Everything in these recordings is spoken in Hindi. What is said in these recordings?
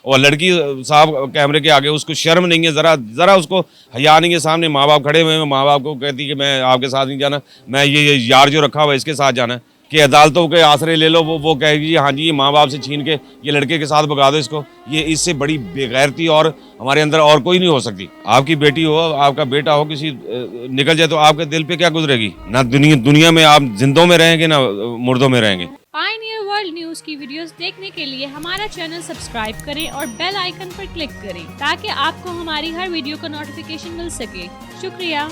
और लड़की साहब कैमरे के आगे, उसको शर्म नहीं है, ज़रा उसको हया नहीं है। सामने माँ बाप खड़े हुए हैं, माँ बाप को कहती कि मैं आपके साथ नहीं जाना, मैं ये यार जो रखा हुआ है इसके साथ जाना है। कि अदालतों के आसरे ले लो, वो कहेगी हाँ जी, ये माँ बाप से छीन के ये लड़के के साथ भगा दो इसको। ये इससे बड़ी बेगैरती और हमारे अंदर और कोई नहीं हो सकती। आपकी बेटी हो, आपका बेटा हो, किसी निकल जाए तो आपके दिल पे क्या गुजरेगी? ना दुनिया में आप जिंदों में रहेंगे ना मुर्दों में रहेंगे। पायनियर वर्ल्ड न्यूज की वीडियोस देखने के लिए हमारा चैनल सब्सक्राइब करें और बेल आइकन पर क्लिक करें ताकि आपको हमारी हर वीडियो का नोटिफिकेशन मिल सके। शुक्रिया।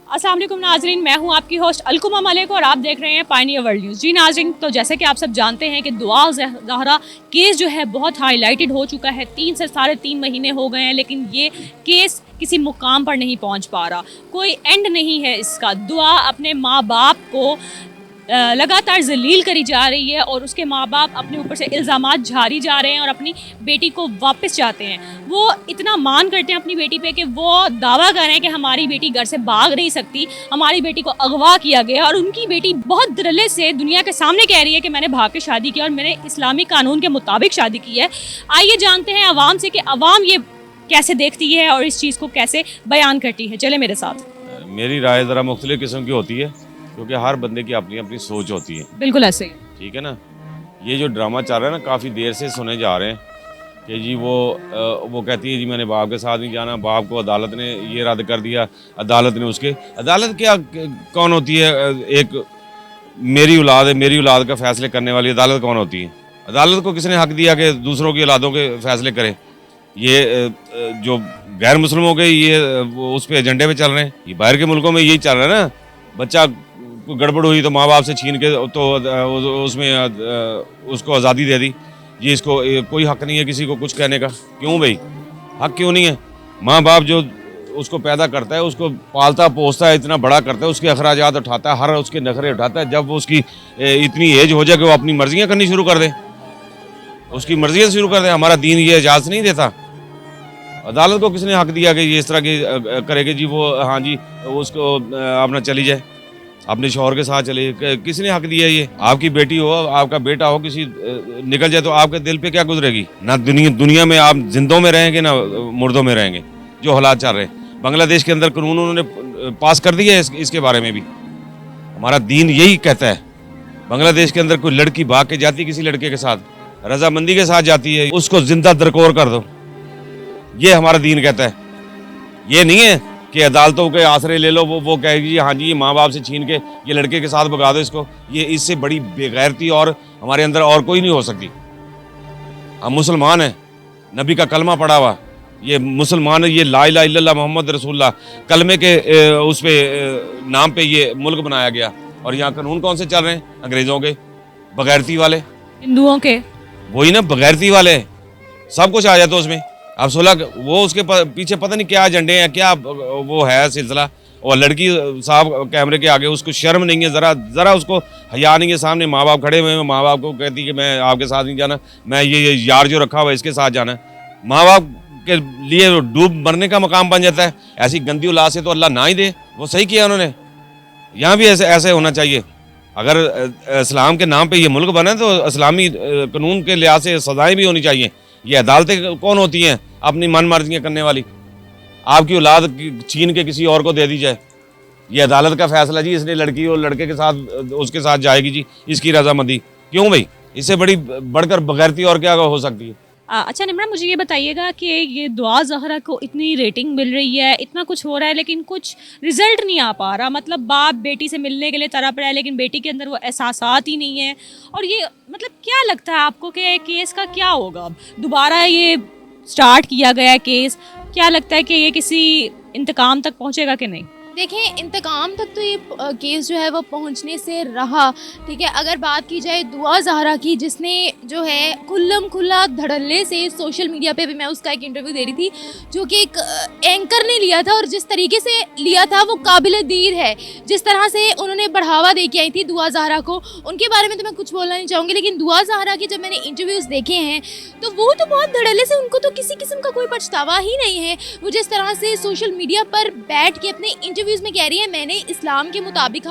अस्सलाम वालेकुम नाजरीन, मैं हूं आपकी होस्ट अलकुमा मलिक और आप देख रहे हैं पायनियर वर्ल्ड न्यूज़। जी नाजरीन, तो जैसे कि आप सब जानते हैं कि दुआ ज़हरा केस जो है बहुत हाईलाइटेड हो चुका है। 3 से साढ़े 3 महीने हो गए हैं, लेकिन ये केस किसी मुकाम पर नहीं पहुंच पा रहा। कोई एंड नहीं है इसका। दुआ अपने माँ बाप को लगातार जलील करी जा रही है और उसके माँ बाप अपने ऊपर से इल्ज़ामात झाड़ी जा रहे हैं और अपनी बेटी को वापस चाहते हैं। वो इतना मान करते हैं अपनी बेटी पे कि वो दावा कर रहे हैं कि हमारी बेटी घर से भाग नहीं सकती, हमारी बेटी को अगवा किया गया। और उनकी बेटी बहुत धड़ल्ले से दुनिया के सामने कह रही है कि मैंने भाग के शादी की और मैंने इस्लामी कानून के मुताबिक शादी की है। आइए जानते हैं अवाम से कि अवाम ये कैसे देखती है और इस चीज़ को कैसे बयान करती है। चले मेरे साथ। मेरी राय ज़रा मुख्तलिफ किस्म की होती है, क्योंकि हर बंदे की अपनी अपनी सोच होती है। बिल्कुल ऐसे ही, ठीक है ना। ये जो ड्रामा चल रहा है ना, काफ़ी देर से सुने जा रहे हैं कि जी वो कहती है जी मैंने बाप के साथ नहीं जाना, बाप को अदालत ने ये रद्द कर दिया, अदालत ने उसके। अदालत क्या कौन होती है? एक मेरी औलाद है, मेरी औलाद का फैसले करने वाली अदालत कौन होती है? अदालत को किसने हक दिया कि दूसरों की औलादों के फैसले करे? ये जो गैर मुस्लिमों के ये उस पे एजेंडे पे चल रहे हैं। ये बाहर के मुल्कों में यही चल रहा है ना। बच्चा कोई गड़बड़ हुई तो माँ बाप से छीन के तो उसमें उसको आज़ादी दे दी। ये इसको कोई हक नहीं है किसी को कुछ कहने का। क्यों भाई, हक क्यों नहीं है? माँ बाप जो उसको पैदा करता है, उसको पालता पोसता है, इतना बड़ा करता है, उसके अखराजात उठाता है, हर उसके नखरे उठाता है। जब वो उसकी इतनी एज हो जाए कि वो अपनी मर्जियाँ करनी शुरू कर दे, उसकी मर्जियाँ शुरू कर दे, हमारा दीन ये इजाज़त नहीं देता। अदालत को किसने हक दिया कि ये इस तरह की करेगी जी? वो हाँ जी, उसको अपना चली जाए, अपने शौहर के साथ चले। किसने हक दिया? ये आपकी बेटी हो, आपका बेटा हो, किसी निकल जाए तो आपके दिल पे क्या गुजरेगी? ना दुनिया में आप जिंदों में रहेंगे ना मुर्दों में रहेंगे। जो हालात चल रहे हैं बांग्लादेश के अंदर, कानून उन्होंने पास कर दिया है इसके बारे में भी। हमारा दीन यही कहता है, बांग्लादेश के अंदर कोई लड़की भाग के जाती किसी लड़के के साथ, रजामंदी के साथ जाती है, उसको जिंदा दरकोर कर दो। ये हमारा दीन कहता है। ये नहीं है कि अदालतों के आसरे ले लो, वो कहेगी हाँ जी, ये माँ बाप से छीन के ये लड़के के साथ भगा दो इसको। ये इससे बड़ी बेगैरती और हमारे अंदर और कोई नहीं हो सकती। हम मुसलमान हैं, नबी का कलमा पढ़ा हुआ, ये मुसलमान है, ये ला इलाहा इल्लल्लाह मोहम्मद रसूलुल्लाह कलमे के उस पे नाम पे ये मुल्क बनाया गया। और यहाँ कानून कौन से चल रहे हैं? अंग्रेज़ों के, बगैरती वाले, हिंदुओं के। वही ना, बगैरती वाले। सब कुछ आ जाता है उसमें। अब 16 वो उसके पीछे पता नहीं क्या एजेंडे हैं, क्या वो है सिलसिला। और लड़की साहब कैमरे के आगे, उसको शर्म नहीं है, ज़रा उसको हया नहीं है। सामने माँ बाप खड़े हुए हैं, माँ बाप को कहती कि मैं आपके साथ नहीं जाना, मैं ये यार जो रखा हुआ है इसके साथ जाना है। माँ बाप के लिए डूब मरने का मकाम बन जाता है। ऐसी गंदी औलाद से तो अल्लाह ना ही दे। वो सही किया उन्होंने। यहाँ भी ऐसे होना चाहिए। अगर इस्लाम के नाम पर ये मुल्क बना तो इस्लामी कानून के लिहाज से सज़ाएँ भी होनी चाहिए। ये अदालतें कौन होती हैं अपनी मन मर्जियाँ करने वाली? आपकी औलाद छीन के किसी और को दे दी जाए, ये अदालत का फैसला जी, इसने लड़की और लड़के के साथ उसके साथ जाएगी जी, इसकी रजामंदी। क्यों भाई? इससे बड़ी बढ़कर बगैरती और क्या हो सकती है? अच्छा निम्रा, मुझे ये बताइएगा कि ये दुआ ज़हरा को इतनी रेटिंग मिल रही है, इतना कुछ हो रहा है, लेकिन कुछ रिजल्ट नहीं आ पा रहा। मतलब बाप बेटी से मिलने के लिए तड़प रहा है, लेकिन बेटी के अंदर वो एहसासात ही नहीं है। और ये मतलब क्या लगता है आपको कि केस का क्या होगा? अब दोबारा ये स्टार्ट किया गया है केस, क्या लगता है कि ये किसी इंतकाम तक पहुँचेगा कि नहीं? देखें, इंतकाम तक तो ये केस जो है वो पहुंचने से रहा। ठीक है, अगर बात की जाए दुआ ज़हरा की, जिसने जो है खुल्लम खुल्ला धड़ल्ले से सोशल मीडिया पे भी मैं उसका एक इंटरव्यू दे रही थी, जो कि एक एंकर ने लिया था, और जिस तरीके से लिया था वो काबिल दीर है। जिस तरह से उन्होंने बढ़ावा दे के आई थी दुआ ज़हरा को, उनके बारे में तो मैं कुछ बोलना नहीं चाहूँगी, लेकिन दुआ ज़हरा के जब मैंने इंटरव्यूज़ देखे हैं तो वो तो बहुत धड़ल्ले से, उनको तो किसी किस्म का कोई पछतावा ही नहीं है। वो जिस तरह से सोशल मीडिया पर बैठ के अपने इंटरव्यू इंटरव्यूज़ में कह रही है मैंने इस्लाम के मुताबिक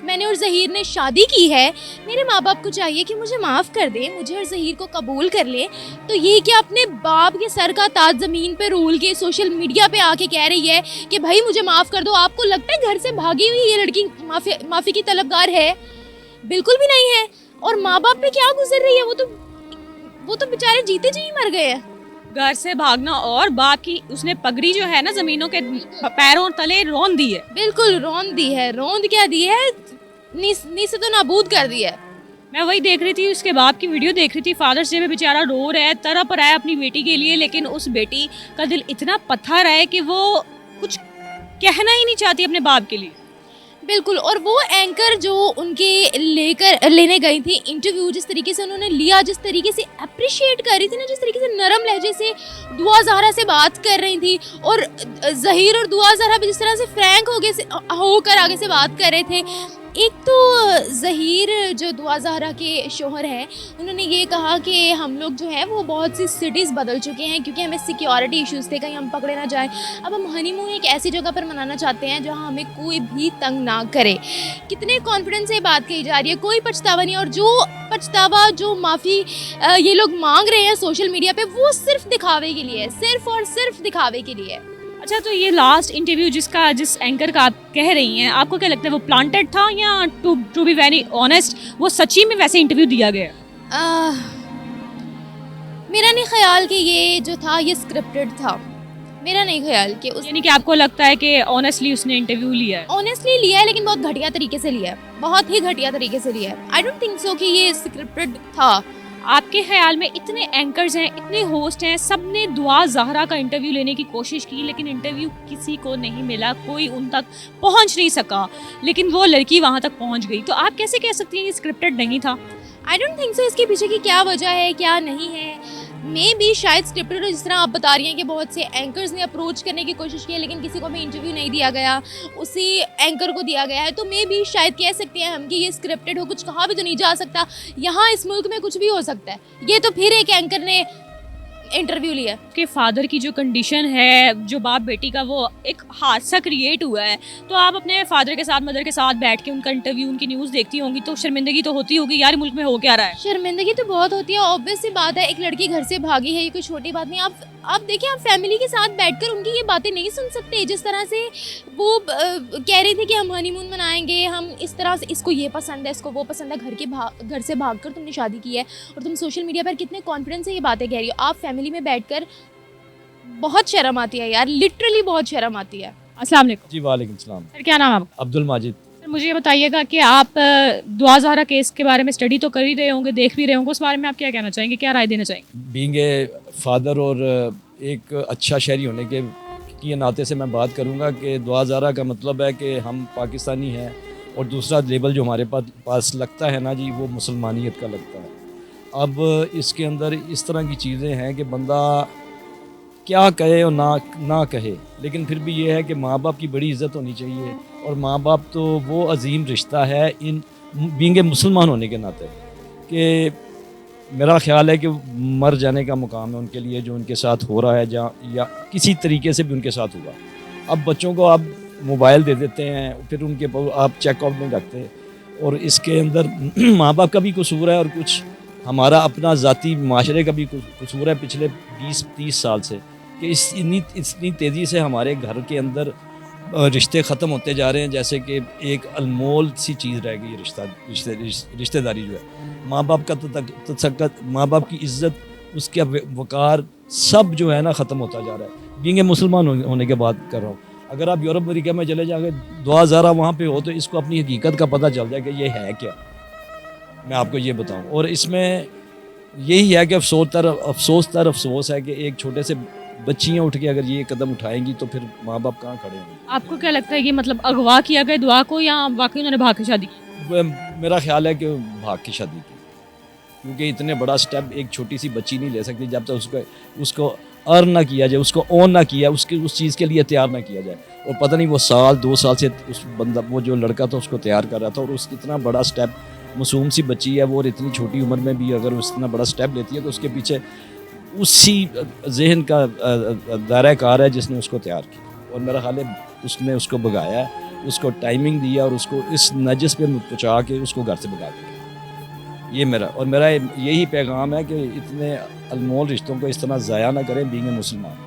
मैंने और ज़हीर ने शादी की है, मेरे माँ बाप को चाहिए कि मुझे माफ़ कर दें, मुझे और ज़हीर को कबूल कर ले। तो ये क्या अपने बाप के सर का ताज ज़मीन पे रोल के सोशल मीडिया पे आके कह रही है कि भाई मुझे माफ़ कर दो। आपको लगता है घर से भागी हुई ये लड़की माफ़ी की तलबगार है? बिल्कुल भी नहीं है। और माँ बाप पे क्या गुजर रही है, वो तो बेचारे जीते जी ही मर गए हैं। घर से भागना और बाप की उसने पगड़ी जो है ना जमीनों के पैरों तले रौंद दी है। बिल्कुल रौंद दी है। रौंद क्या दी है, नी से तो नाबूद कर दी है। मैं वही देख रही थी, उसके बाप की वीडियो देख रही थी, फादर्स डे में बेचारा रो रहा है, तड़प रहा है अपनी बेटी के लिए, लेकिन उस बेटी का दिल इतना पत्थर है कि वो कुछ कहना ही नहीं चाहती अपने बाप के लिए। बिल्कुल। और वो एंकर जो उनके लेने गई थी इंटरव्यू, जिस तरीके से उन्होंने लिया, जिस तरीके से अप्रिशिएट कर रही थी ना, जिस तरीके से नरम लहजे से दुआ ज़हरा से बात कर रही थी, और ज़हीर और दुआ ज़हरा भी जिस तरह से फ्रैंक होकर आगे से बात कर रहे थे। एक तो ज़हीर जो दुआ ज़हरा के शोहर हैं, उन्होंने ये कहा कि हम लोग जो है वो बहुत सी सिटीज़ बदल चुके हैं क्योंकि हमें सिक्योरिटी इश्यूज़ थे, कहीं हम पकड़े ना जाएं। अब हम हनीमून एक ऐसी जगह पर मनाना चाहते हैं जहां हमें कोई भी तंग ना करे। कितने कॉन्फिडेंस से ये बात कही जा रही है, कोई पछतावा नहीं। और जो पछतावा, जो माफ़ी ये लोग मांग रहे हैं सोशल मीडिया पर, वो सिर्फ दिखावे के लिए है, सिर्फ और सिर्फ दिखावे के लिए है। अच्छा, तो ये लास्ट इंटरव्यू जिस एंकर का आप कह रही हैं, आपको क्या लगता है वो प्लांटेड था या टू बी वेरी ऑनेस्ट वो सच्ची में वैसे इंटरव्यू दिया गया? मेरा नहीं ख्याल कि ये जो था ये स्क्रिप्टेड था। मेरा नहीं ख्याल कि यानी कि आपको लगता है कि ऑनेस्टली उसने इंटरव्यू लिया है? ऑनेस्टली लिया है, लेकिन बहुत घटिया तरीके से लिया है, बहुत ही घटिया तरीके से लिया है। आई डोंट थिंक सो कि ये स्क्रिप्टेड था। आपके ख्याल में इतने एंकर्स हैं, इतने होस्ट हैं, सब ने दुआ ज़हरा का इंटरव्यू लेने की कोशिश की, लेकिन इंटरव्यू किसी को नहीं मिला, कोई उन तक पहुंच नहीं सका, लेकिन वो लड़की वहां तक पहुंच गई। तो आप कैसे कह सकती हैं ये स्क्रिप्टेड नहीं था? I don't think so. इसके पीछे की क्या वजह है, क्या नहीं है, मे भी शायद स्क्रिप्टेड हो। जिस तरह आप बता रही हैं कि बहुत से एंकर्स ने अप्रोच करने की कोशिश की है, लेकिन किसी को भी इंटरव्यू नहीं दिया गया, उसी एंकर को दिया गया है। तो मे भी शायद कह सकते हैं हम कि ये स्क्रिप्टेड हो। कुछ कहा भी तो नहीं जा सकता, यहाँ इस मुल्क में कुछ भी हो सकता है। ये तो फिर एक एंकर ने इंटरव्यू लिया कि फादर की जो कंडीशन है, जो बाप बेटी का, वो एक हादसा क्रिएट हुआ है। तो आप अपने फादर के साथ, मदर के साथ बैठ के उनका इंटरव्यू, उनकी न्यूज़ देखती होंगी, तो शर्मिंदगी तो होती होगी यार मुल्क में हो क्या रहा है। शर्मिंदगी तो बहुत होती है, ऑब्वियस सी बात है। एक लड़की घर से भागी है, ये कोई छोटी बात नहीं। आप देखिए, आप फैमिली के साथ बैठकर उनकी ये बातें नहीं सुन सकते। जिस तरह से वो कह रही थी कि हम हनीमून मनाएंगे, हम इस तरह से, इसको ये पसंद है, इसको वो पसंद है, घर से भागकर तुमने शादी की है, और तुम सोशल मीडिया पर कितने कॉन्फिडेंस से ये बातें कह रही हो। आप फैमिली में बैठकर, बहुत शर्म आती है यार, लिटरली बहुत शर्म आती है। अस्सलाम वालेकुम। जी वालेकुम सलाम। सर, क्या नाम है आपका? अब्दुल माजिद। सर, मुझे ये बताइएगा कि आप दुआ ज़हरा केस के बारे में स्टडी तो कर ही रहे होंगे, देख भी रहे होंगे, उस बारे में आप क्या कहना चाहेंगे, क्या राय देना चाहेंगे? बीइंग ए फादर और एक अच्छा शहरी होने के नाते से मैं बात करूंगा कि दुआ ज़हरा का मतलब है कि हम पाकिस्तानी हैं, और दूसरा लेबल जो हमारे पास लगता है ना जी, वो मुसलमानियत का लगता है। अब इसके अंदर इस तरह की चीज़ें हैं कि बंदा क्या कहे और ना कहे, लेकिन फिर भी ये है कि माँ बाप की बड़ी इज़्ज़त होनी चाहिए, और माँ बाप तो वो अजीम रिश्ता है इन बीइंग ए मुसलमान होने के नाते, कि मेरा ख्याल है कि मर जाने का मुकाम है उनके लिए जो उनके साथ हो रहा है, या किसी तरीके से भी उनके साथ हुआ। अब बच्चों को आप मोबाइल दे देते हैं, फिर उनके आप चेकआउट नहीं रखते, और इसके अंदर माँ बाप का भी कसूर है, और कुछ हमारा अपना ज़ाती माशरे का भी कसूर है पिछले 20-30 साल से, कि इतनी तेज़ी से हमारे घर के अंदर रिश्ते ख़त्म होते जा रहे हैं, जैसे कि एक अनमोल सी चीज़ रह गई रिश्तेदारी जो है। माँ बाप का माँ बाप की इज़्ज़त, उसका वक़ार, सब जो है ना ख़त्म होता जा रहा है। बीइंग ए मुसलमान होने के बाद कर रहा हूँ। अगर आप यूरोप अमेरिका में चले जाएंगे, दुआ ज़हरा वहाँ पे हो, तो इसको अपनी हकीकत का पता चल जाए कि ये है क्या, मैं आपको ये बताऊँ। और इसमें यही है कि अफसोस है कि एक छोटे से बच्चियाँ उठ के अगर ये कदम उठाएंगी तो फिर माँ बाप कहाँ खड़े होंगे। आपको क्या लगता है कि मतलब अगवा किया गया दुआ को, या वाकई उन्होंने भाग के शादी की? मेरा ख्याल है कि भाग की शादी की, क्योंकि इतने बड़ा स्टेप एक छोटी सी बच्ची नहीं ले सकती जब तक उसको अर्न ना किया जाए, उसको ओन ना किया, उस चीज़ के लिए तैयार ना किया जाए। और पता नहीं वो 1-2 साल से उस बंदा, वो जो लड़का था, उसको तैयार कर रहा था, और उस इतना बड़ा स्टेप, मासूम सी बच्ची है वो, और इतनी छोटी उम्र में भी अगर उस इतना बड़ा स्टेप लेती है तो उसके पीछे उसी जहन का दायरा कार है जिसने उसको तैयार किया। और मेरा ख्याल है उसने उसको भगाया है, उसको टाइमिंग दिया और उसको इस नजस पे पहुँचा के उसको घर से भगा दिया। ये मेरा यही पैगाम है कि इतने अनमोल रिश्तों को इस तरह ज़ाया ना करें बीइंग ए मुसलमान।